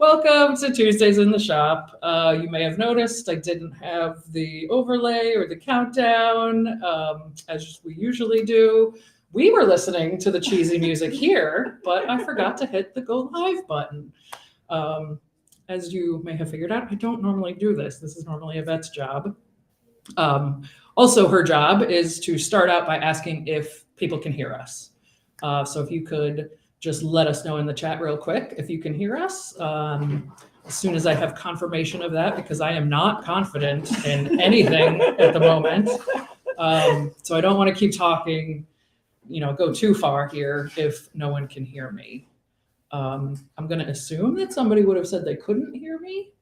Welcome to Tuesdays in the Shop. You may have noticed I didn't have the overlay or the countdown as we usually do. We were listening to the cheesy music here, but I forgot to hit the go live button. As you may have figured out, I don't normally do this. This is normally Yvette's job. Also, her job is to start out by asking if people can hear us. So if you could just let us know in the chat real quick if you can hear us. As soon as I have confirmation of that, because I am not confident in anything at the moment. So I don't want to keep talking, go too far here if no one can hear me. I'm going to assume that somebody would have said they couldn't hear me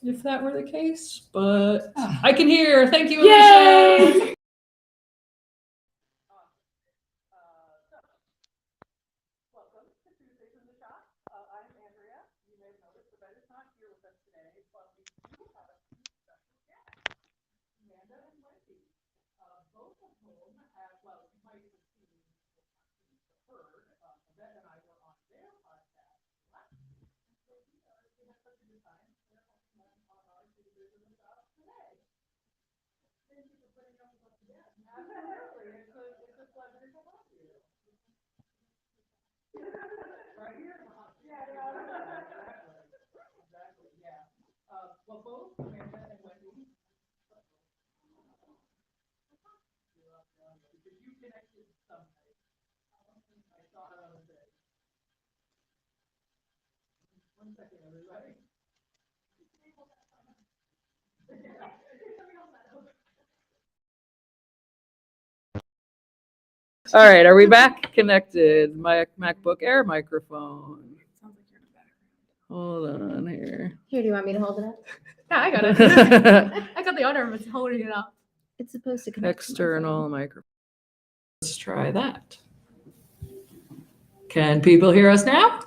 if that were the case, but I can hear. Thank you, Alicia. Well, both Amanda and Wendy. Because you connected someday. I saw it on the day. 1 second, everybody. All right, are we back? Connected. My MacBook Air microphone. Sounds like you're in the background. Hold on here. Here, do you want me to hold it up? Yeah, I got it. I got the honor of holding it up. It's supposed to connect. External microphone. Let's try that. Can people hear us now?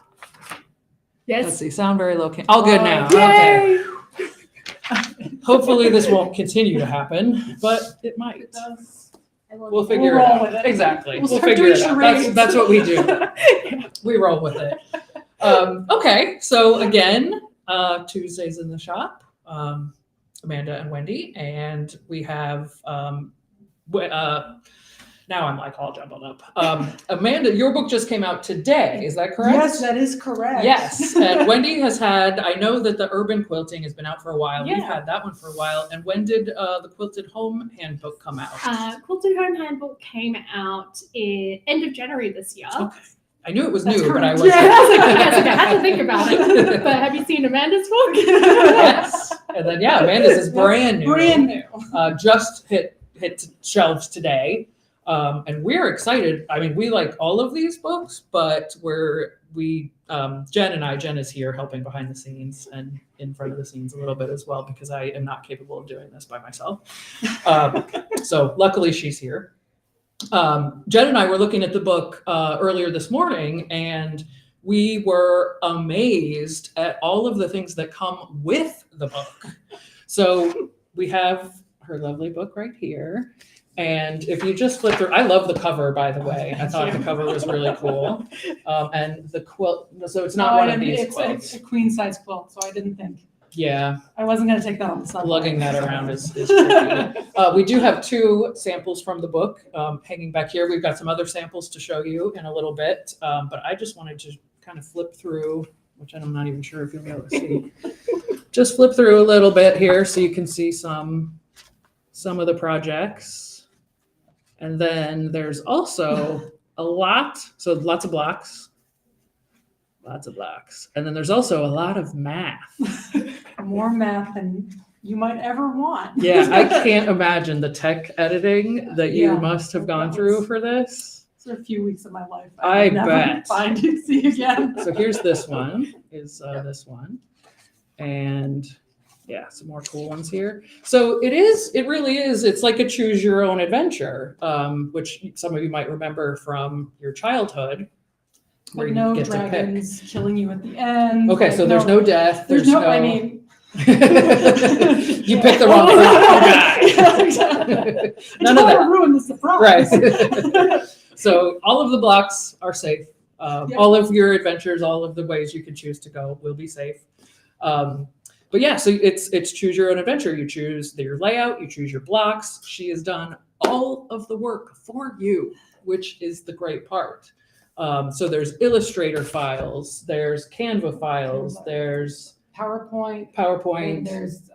Yes. Let's see, sound very low. All good now. Yay! Okay. Hopefully this won't continue to happen, but it might. It does. We'll figure it out. With it. Exactly. We'll figure it out. charades. That's what we do. We roll with it. Okay, so again, Tuesdays in the Shop, Amanda and Wendy, and we have now I'm like all jumbled up. Amanda, your book just came out today, is that correct? Yes, that is correct. Yes, and Wendy has had, I know that the urban quilting has been out for a while. Yeah. We've had that one for a while. And when did the Quilted Home Handbook come out? Quilted Home Handbook came out in end of January this year. Okay. I knew it was That's new, but I correct. wasn't. Yeah, I was like, yes, okay, I had to think about it. But have you seen Amanda's book? Yes. And then, yeah, Amanda's is brand new. Brand new. Just hit shelves today. And we're excited. I mean, we like all of these books, but Jen is here helping behind the scenes and in front of the scenes a little bit as well, because I am not capable of doing this by myself. So luckily she's here. Jen and I were looking at the book earlier this morning, and we were amazed at all of the things that come with the book. So we have her lovely book right here. And if you just flip through, I love the cover, by the way. I thought the cover was really cool. And the quilt, so it's not one of these quilts. It's a queen size quilt, so I didn't think. Yeah, I wasn't going to take that on the subway. lugging that around is tricky. We do have 2 samples from the book hanging back here. We've got some other samples to show you in a little bit. But I just wanted to kind of flip through, which I'm not even sure if you'll be able to see. Just flip through a little bit here so you can see some of the projects. And then there's also lots of blocks. And then there's also a lot of math. More math than you might ever want. Yeah, I can't imagine the tech editing that you Yeah. must have gone through for this. It's a few weeks of my life. I will never bet. Find it, see again. So here's this one, this one. And yeah, some more cool ones here. So it really is, it's like a choose your own adventure, which some of you might remember from your childhood. Where With you no get to pick. dragons killing you at the end. Okay, so there's no death. There's no, I mean. You picked the wrong guy. None of that. Ruin the surprise. Right. So all of the blocks are safe. Yep. All of your adventures, all of the ways you can choose to go will be safe. But yeah, so it's choose your own adventure. You choose your layout, you choose your blocks. She has done all of the work for you, which is the great part. So there's Illustrator files, there's Canva files, there's PowerPoint. And PowerPoint, there's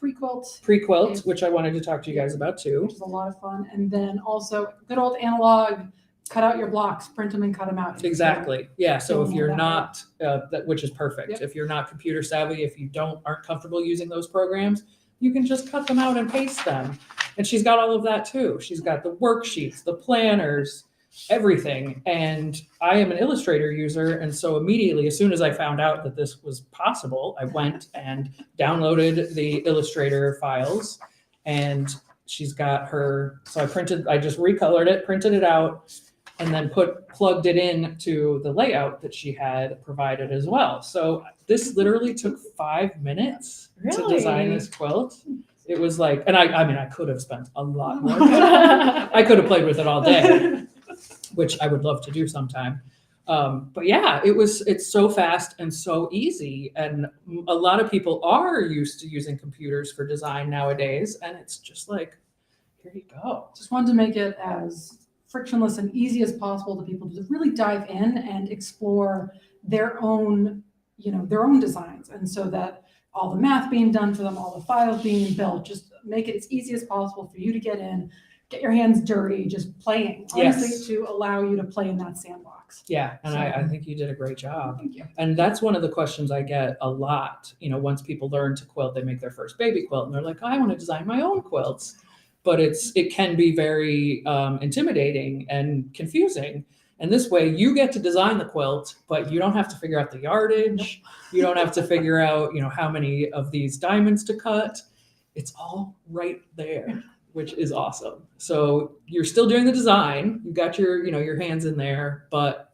pre-quilt, Pre-Quilt, which I wanted to talk to you guys about too. which is a lot of fun. And then also good old analog, cut out your blocks, print them and cut them out. Exactly. Yeah. So if Doing you're that not, which is perfect. Yep. If you're not computer savvy, if you aren't comfortable using those programs, you can just cut them out and paste them. And she's got all of that too. She's got the worksheets, the planners, everything. And I am an Illustrator user. And so immediately, as soon as I found out that this was possible, I went and downloaded the Illustrator files. And she's got so I just recolored it, printed it out, and then plugged it in to the layout that she had provided as well. So this literally took 5 minutes to design Really? this quilt. It was like, and I mean, I could have spent a lot more time. I could have played with it all day, which I would love to do sometime. But yeah, it's so fast and so easy. And a lot of people are used to using computers for design nowadays. And it's just like, here you go. Just wanted to make it as frictionless and easy as possible to people to really dive in and explore their own designs. And so that all the math being done for them, all the files being built, just make it as easy as possible for you to get in, get your hands dirty, just playing, honestly, Yes. to allow you to play in that sandbox. Yeah, and So- I think you did a great job. Thank you. And that's one of the questions I get a lot. Once people learn to quilt, they make their first baby quilt, and they're like, I want to design my own quilts. But it can be very intimidating and confusing. And this way, you get to design the quilt, but you don't have to figure out the yardage. You don't have to figure out, how many of these diamonds to cut. It's all right there, which is awesome. So you're still doing the design. You got your hands in there, but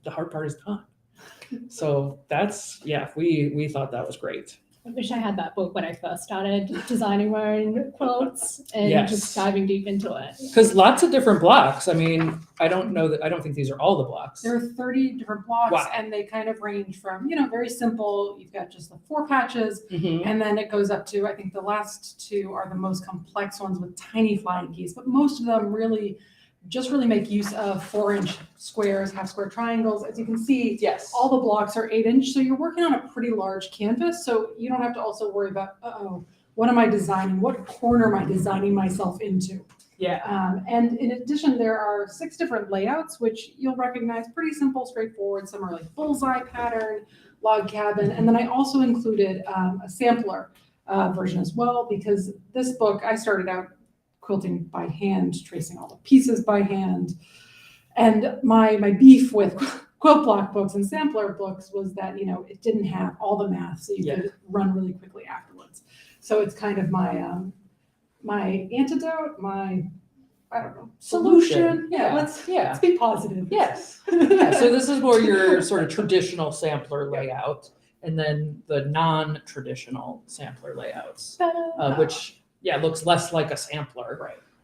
the hard part is done. So we thought that was great. I wish I had that book when I first started designing my own quilts and Yes. just diving deep into it. Because lots of different blocks. I mean, I don't think these are all the blocks. There are 30 different blocks, Wow. and they kind of range from, very simple. You've got just the 4 patches, Mhm. and then it goes up to, I think the last 2 are the most complex ones with tiny flying keys, but most of them really make use of 4-inch squares, half square triangles. As you can see, Yes. all the blocks are 8-inch, so you're working on a pretty large canvas, so you don't have to also worry about, what am I designing? What corner am I designing myself into? Yeah. And in addition, there are 6 different layouts, which you'll recognize, pretty simple, straightforward. Some are like bullseye pattern, log cabin. And then I also included a sampler version as well, because this book, I started out quilting by hand, tracing all the pieces by hand. And my beef with quilt block books and sampler books was that, it didn't have all the math, so you could run really quickly afterwards. So it's kind of my antidote, solution. Yeah, let's be positive. Yes. Yeah, so this is more your sort of traditional sampler layout, and then the non-traditional sampler layouts, which looks less like a sampler.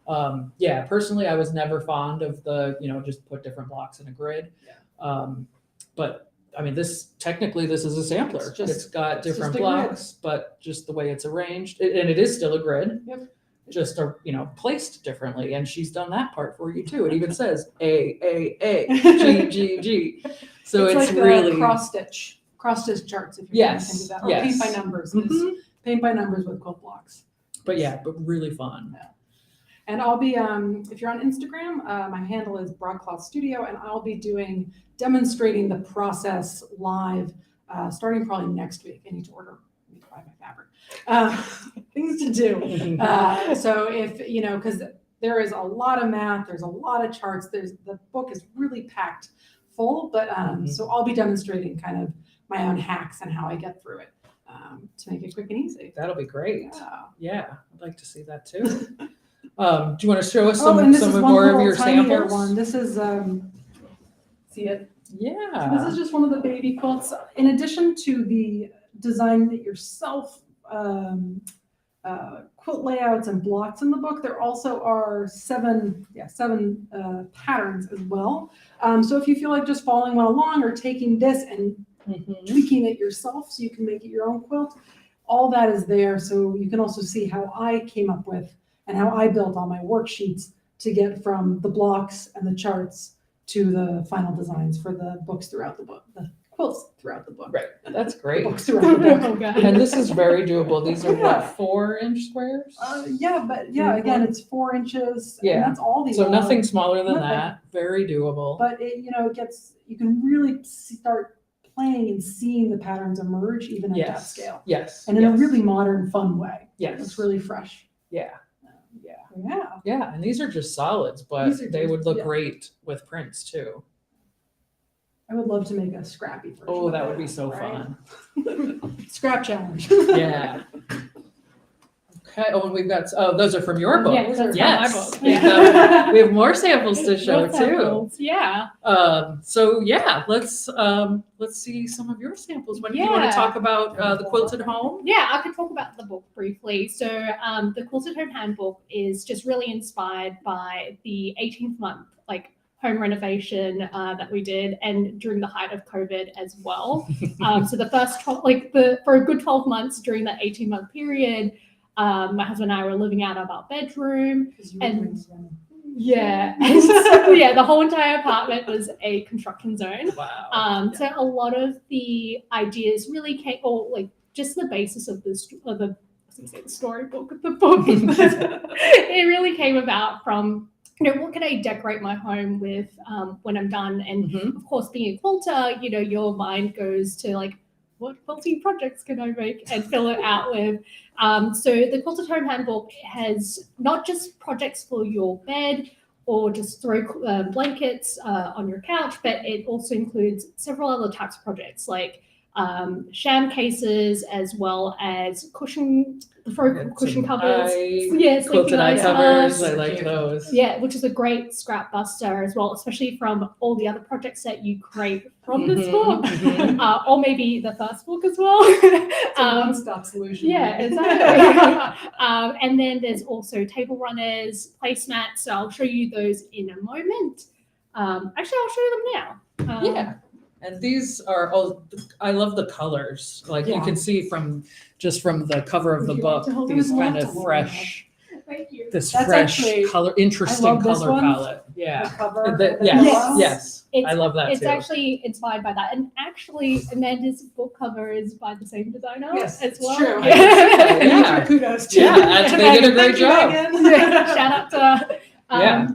Right. Personally, I was never fond of the just put different blocks in a grid. But I mean, this is a sampler. It's got different just a blocks, but just the way it's arranged, and it is still a grid. Yep. Just placed differently, and she's done that part for you too. It even says A G G G. So it's like the really cross stitch charts. If you're Yes, thinking that, or yes. paint by numbers. Mhm. Paint by numbers with quilt blocks. but really fun. And I'll be, if you're on Instagram, my handle is Broadcloth Studio, and I'll be demonstrating the process live, starting probably next week. I need to buy my fabric. Things to do. So if, because there is a lot of math, there's a lot of charts, the book is really packed full, but so I'll be demonstrating kind of my own hacks and how I get through it to make it quick and easy. That'll be great. Yeah. I'd like to see that too. Do you want to show us and this is one more of little your tinier samples? one. This is, see it? Yeah. So this is just one of the baby quilts. In addition to the design that yourself quilt layouts and blocks in the book. There also are seven patterns as well. So if you feel like just following one along or taking this and tweaking it yourself so you can make it your own quilt, all that is there. So you can also see how I came up with and how I built all my worksheets to get from the blocks and the charts to the final designs for the books throughout the book, the quilts throughout the book. Right, that's The great. books throughout the book. Oh, God. And this is very doable. These are Yeah. what, 4-inch squares? Again, it's 4 inches. Yeah. And that's all these So are. nothing smaller than Nothing. that. Very doable. But you can really start playing and seeing the patterns emerge even at that scale. Yes. And in a yes, really modern, fun way. Yes. It's really fresh. Yeah. Yeah. Yeah. Yeah. And these are just solids, but These are they just- would look yeah. great with prints too. I would love to make a scrappy version. Oh, of that would be so right? fun. Scrap challenge. Yeah. Okay. Oh, and we've got, those are from your book. Yeah, that's from yes. my book. We have, we have more samples to show More too. samples, yeah. So yeah, let's see some of your samples. When do you want Yeah. to talk about the quilted home? Yeah, I could talk about the book briefly. So the Quilted Home Handbook is just really inspired by the 18th month, like home renovation that we did, and during the height of COVID as well. So the first 12, for a good 12 months during that 18-month period, my husband and I were living out of our bedroom. And- Yeah, and so, yeah, the whole entire apartment was a construction zone. Wow. So a lot of the ideas really came, or like just the basis of the storybook of the book. It really came about from, what can I decorate my home with when I'm done? And Mhm. of course, being a quilter, your mind goes to like, what quilting projects can I make and fill it out with? So the Quilted Home Handbook has not just projects for your bed or just throw blankets on your couch, but it also includes several other types of projects like sham cases, as well as cushion covers. Yes, Quilted eye nice. covers. I like those. Yeah, which is a great scrap buster as well, especially from all the other projects that you create from this Mhm, book, mhm. or maybe the first book as well. It's a one-stop solution. Yeah, exactly. And then there's also table runners, placemats. So I'll show you those in a moment. Actually, I'll show you them now. Yeah. And these are all, I love the colors. Like you Yeah. can see from the cover of the Would you like book, to hold these them? kind I'd of love to fresh, Thank you. this That's fresh actually- color, interesting I love this color one. palette. The Yeah. cover. Yes, Yes. yes. It's- I love that It's too. actually inspired by that. And actually, Amanda's book cover is by the same designer Yes, as it's well. true. Yeah. Kudos to Yeah, you. actually, they did a great Thank you, job. Megan. Shout out to her. Yeah.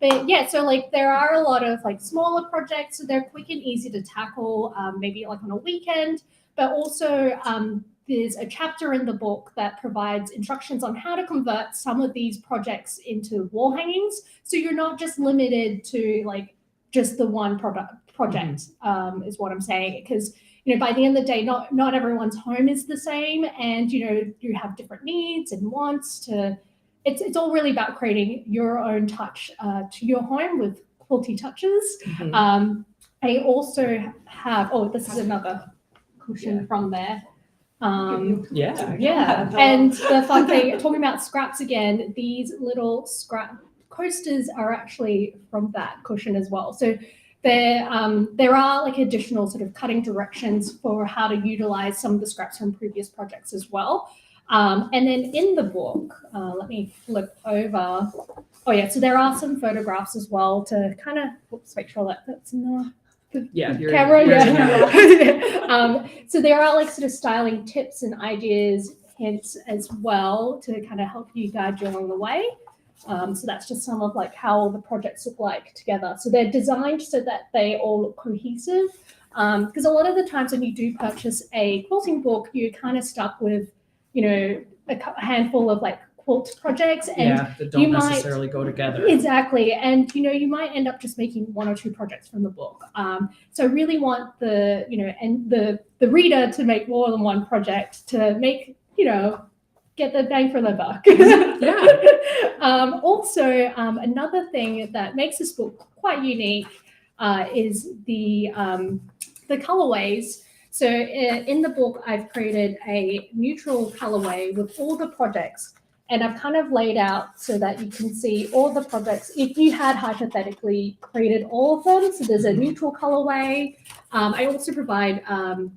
But yeah, so like there are a lot of like smaller projects, so they're quick and easy to tackle, maybe like on a weekend. But also there's a chapter in the book that provides instructions on how to convert some of these projects into wall hangings. So you're not just limited to like just the one project, is what I'm saying. Because by the end of the day, not everyone's home is the same, and you have different needs and wants to. It's all really about creating your own touch to your home with quilty touches. Mhm. I also have, this is another cushion from there. Yeah. Yeah, and the fun thing, talking about scraps again, these little scrap coasters are actually from that cushion as well. So there are like additional sort of cutting directions for how to utilize some of the scraps from previous projects as well. And then in the book, let me flip over. Oh yeah, so there are some photographs as well to kind of make sure that that's in the Yeah. camera. you're in Yeah. So there are like sort of styling tips and ideas, hints as well to kind of help you guide you along the way. So that's just some of like how the projects look like together. So they're designed so that they all look cohesive. Because a lot of the times when you do purchase a quilting book, you're kind of stuck with, a handful of like quilt projects, and Yeah, that you don't might- necessarily go together. exactly, and you might end up just making one or two projects from the book. So I really want the the reader to make more than one project to make get the bang for the buck. Yeah. Also, another thing that makes this book quite unique is the colorways. So in the book, I've created a neutral colorway with all the projects, and I've kind of laid out so that you can see all the projects. If you had hypothetically created all of them, so there's a neutral colorway. I also provide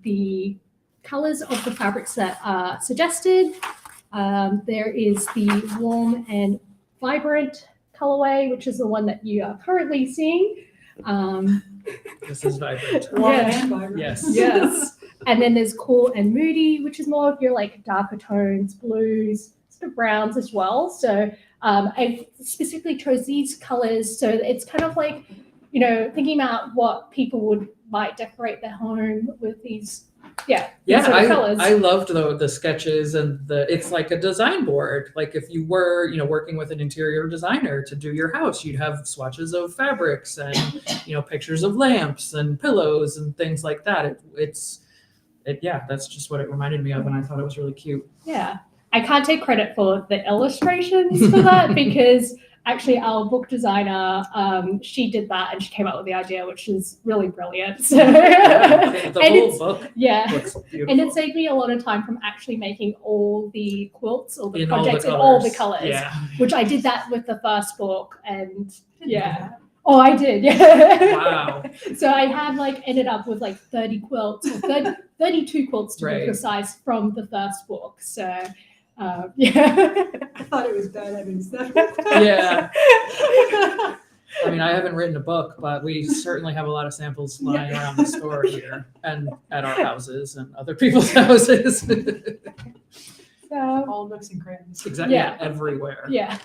the colors of the fabrics that are suggested. There is the warm and vibrant colorway, which is the one that you are currently seeing. This is vibrant. Yeah. Yes. Yes. And then there's cool and moody, which is more of your like darker tones, blues, sort of browns as well. So I specifically chose these colors. So it's kind of like, you know, thinking about what people might decorate their home with these. Yeah. Yeah, these sort of colors. I loved the sketches and it's like a design board. Like if you were, you know, working with an interior designer to do your house, you'd have swatches of fabrics and, you know, pictures of lamps and pillows and things like that. Yeah, that's just what it reminded me of, and I thought it was really cute. Yeah. I can't take credit for the illustrations for that because actually our book designer, she did that and she came up with the idea, which is really brilliant. So, Yeah, the and whole book yeah. looks beautiful. And it saved me a lot of time from actually making all the quilts or the In projects in all all the the colors, Yeah. which I did that with the first book. And yeah. Oh, I did. Yeah. Wow. So I had ended up with 30 quilts or 32 quilts to be Right. precise from the first book. So yeah. I thought it was bad having stuff. Yeah. I mean, I haven't written a book, but we certainly have a lot of samples lying around the store here and at our houses and other people's houses. So All nooks and crannies. Exactly. Yeah. Everywhere. yeah.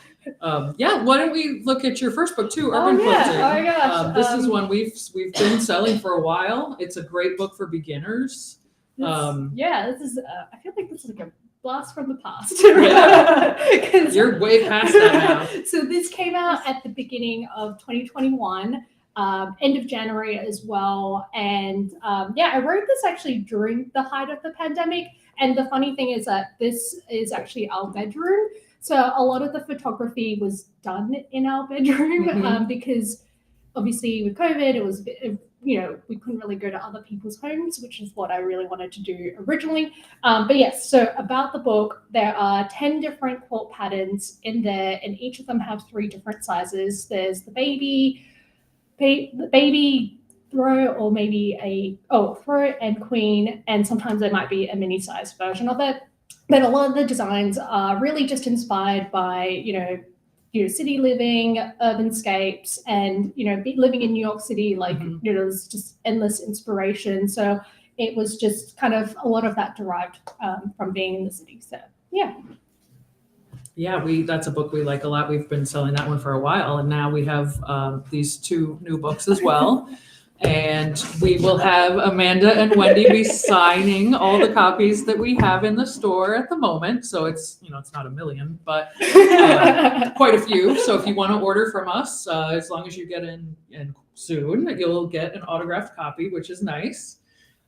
Yeah. Why don't we look at your first book too, Oh, Urban yeah. Quilting. Oh my gosh. This is one we've been selling for a while. It's a great book for beginners. This is. I feel like this is like a blast from the past. Yeah. 'Cause- You're way past that now. So this came out at the beginning of 2021, end of January as well. And I wrote this actually during the height of the pandemic. And the funny thing is that this is actually our bedroom. So a lot of the photography was done in our bedroom Mhm. because obviously with COVID, it was, we couldn't really go to other people's homes, which is what I really wanted to do originally. But yes, so about the book, there are 10 different quilt patterns in there, and each of them have 3 different sizes. There's the baby throw, or maybe throw and queen, and sometimes there might be a mini size version of it. But a lot of the designs are really just inspired by, city living, urbanscapes, and, living in New York City, there's just endless inspiration. So it was just kind of a lot of that derived from being in the city. So, yeah. Yeah, that's a book we like a lot. We've been selling that one for a while, and now we have these 2 new books as well. And we will have Amanda and Wendy be signing all the copies that we have in the store at the moment. So it's not a million, but quite a few. So if you want to order from us, as long as you get in soon, you'll get an autographed copy, which is nice.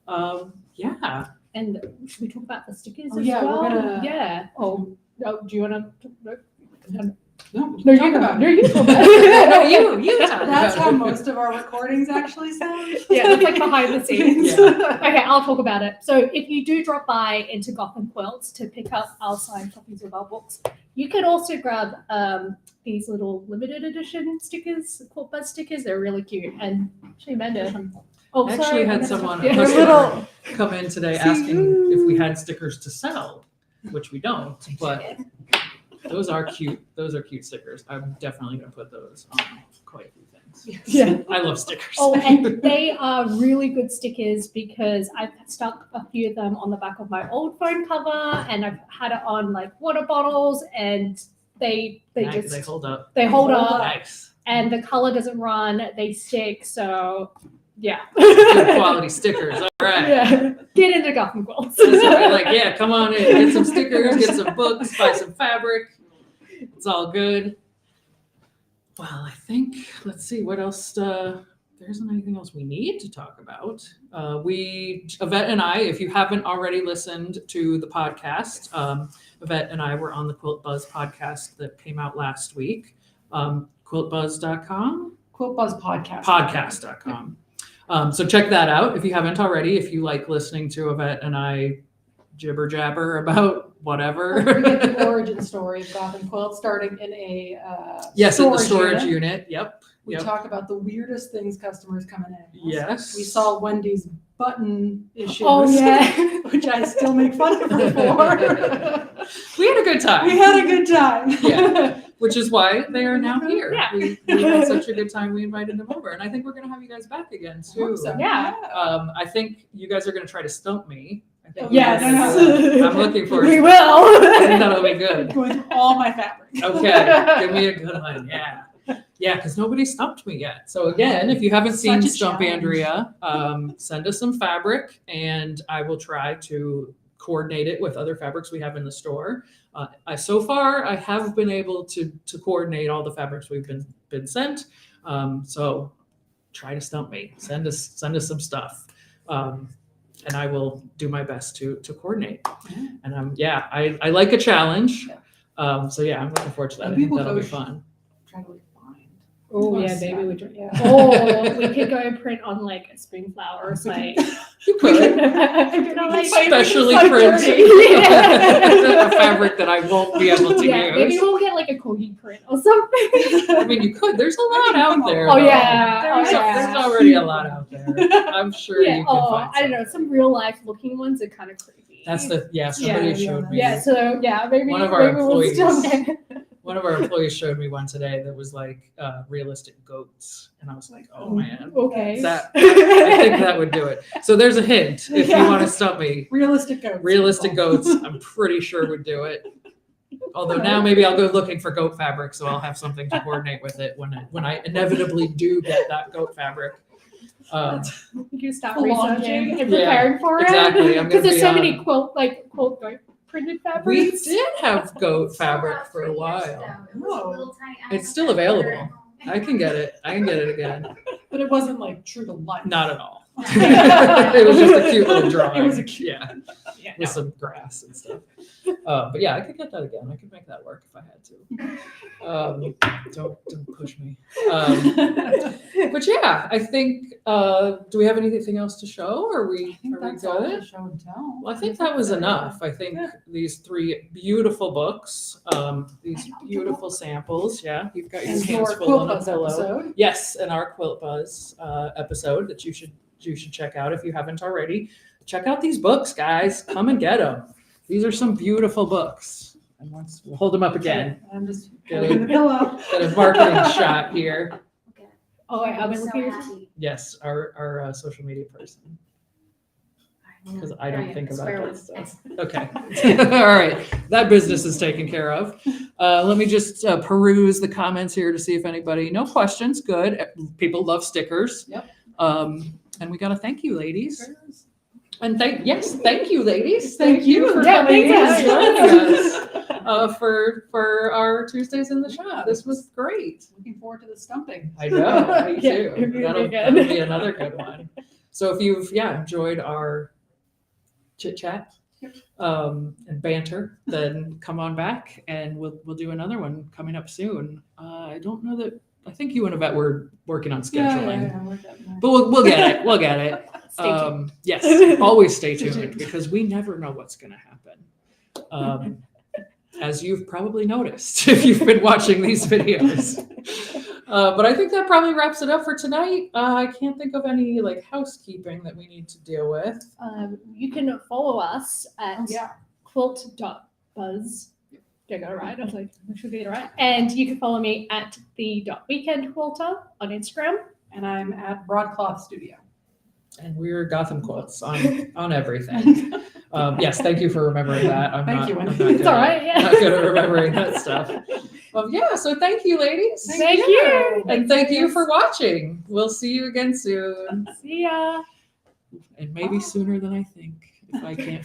Yeah. And should we talk about the stickers Oh, as yeah, well? we're gonna- Yeah. Oh, do you want to? No, No, talk you about No, it. you talk about it. you talk That's about how it. most of our recordings actually sound. Yeah, that's like behind the scenes. Yeah. Okay, I'll talk about it. So if you do drop by into Gotham Quilts to pick up our signed copies of our books, you can also grab these little limited edition stickers, Quilt Buzz stickers. They're really cute. And actually, Amanda. Oh, I sorry. actually had Amanda. someone, Yeah. a They're customer, little. come in today asking if we had stickers to sell, which we don't, but those are cute. Those are cute stickers. I'm definitely going to put those on quite a few things. Yeah. I love stickers. Oh, and they are really good stickers because I've stuck a few of them on the back of my old phone cover, and I've had it on water bottles, and they Nice, just they hold up. they hold up, Nice. and the color doesn't run. They stick, so yeah. Good quality stickers. All right. Yeah, get into Gotham Quilts. So we're yeah, come on in, get some stickers, get some books, buy some fabric. It's all good. Well, I think, let's see what else. There isn't anything else we need to talk about. Yvette and I, if you haven't already listened to the podcast, Yvette and I were on the Quilt Buzz podcast that came out last week. Quiltbuzz.com? Quilt Buzz podcast. Podcast.com. So check that out if you haven't already. If you like listening to Yvette and I jibber jabber about whatever. We get the origin story of Gotham Quilt starting in a Yes, in the storage unit. Yep. We Yep. talk about the weirdest things customers coming in. Yes. We saw Wendy's button issues. Oh yeah. Which I still make fun of her for. We had a good time. We had a good time. Yeah. Which is why they are now here. Yeah. We had such a good time. We invited them over, and I think we're going to have you guys back again too. So, Yeah. I think you guys are going to try to stump me. I think Yes. I'm looking forward. We to will. I think that'll be good. Going through all my fabric. Okay, give me a good one. Yeah. Yeah, because nobody stumped me yet. So again, if you haven't seen Such a Stump challenge. Andrea, send us some fabric and I will try to coordinate it with other fabrics we have in the store. So far, I have been able to coordinate all the fabrics we've been sent. So try to stump me. Send us some stuff. And I will do my best to coordinate. And I like a challenge. So yeah, I'm looking forward to that. And I think people that'll be go fun. Try to find. Oh yeah, Yes, maybe we yeah. do. Or we could go print on like a Springflower or something. You could. Specially So print dirty. a fabric that I won't be able to Yeah, maybe use. we'll get like a corgi print or something. I mean, you could. There's a lot out there. Oh, though. yeah. There's already a lot out there. I'm sure Yeah. you can Oh, find I don't know. some. Some real life looking ones are kind of creepy. That's somebody Yeah. showed me. Yeah. So yeah, maybe One of our maybe we'll still employees- get. One of our employees showed me one today that was like realistic goats, and I was like, oh man. Okay. I think that would do it. So there's a hint if you Yeah. want to stump me. Realistic goats. Realistic goats, I'm pretty sure would do it. Although now maybe I'll go looking for goat fabric, so I'll have something to coordinate with it when I inevitably do get that goat fabric. You start Full on researching game. and Yeah, preparing for it. exactly. I'm Because gonna there's be so on- many quilt goat printed We fabrics. did have goat fabric for a while. Oh. It's still available. I can get it. I can get it again. But it wasn't like true to life. Not at all. It was just a cute little drawing. It was a cute. Yeah, Yeah, with some grass and stuff. But yeah, I could get that again. I could make that work if I had to. Don't push me. But yeah, I think. Do we have anything else to show? Are we I think that's all good? the show and tell. Well, I think that was enough. I think these 3 beautiful books, these beautiful samples. Yeah, you've got your And hands your full Quilt on a Buzz pillow. episode. Yes, and our Quilt Buzz episode that you should check out if you haven't already. Check out these books, guys. Come and get them. These are some beautiful books. And once we'll hold them up again. I'm just Get holding the pillow. Got a marketing shot here. Oh, wait, I've been looking at Yes, our social media person. Because I don't think about that stuff. Okay. All right. That business is taken care of. Let me just peruse the comments here to see if anybody, no questions. Good. People love stickers. Yep. And we got to thank you, ladies. And thank you, ladies. Thank you. for Yeah, coming thank and you. joining us for our Tuesdays in the shop. This was great. Looking forward to the stumping. I know, me Yeah, too. it'd be That'll good. be another good one. So if you've enjoyed our chit chat and banter, then come on back and we'll do another one coming up soon. I don't know that. I think you and Yvette were working on scheduling, but we'll get it. We'll get it. Stay tuned. Yes, always stay tuned because we never know what's going to happen. As you've probably noticed if you've been watching these videos. But I think that probably wraps it up for tonight. I can't think of any housekeeping that we need to deal with. You can follow us at Yeah. quilt.buzz. Did I get it right? I was like, I should get it right. And you can follow me at the.weekendquilter on Instagram. And I'm at Broadcloth Studio. And we're Gotham Quilts on everything. Yes, thank you for remembering that. Thank you, I'm Wendy. not It's all right. Yeah. Not good at remembering that stuff. So thank you, ladies. Thank you. And thank you for watching. We'll see you again soon. See ya. And maybe sooner than I think if I can't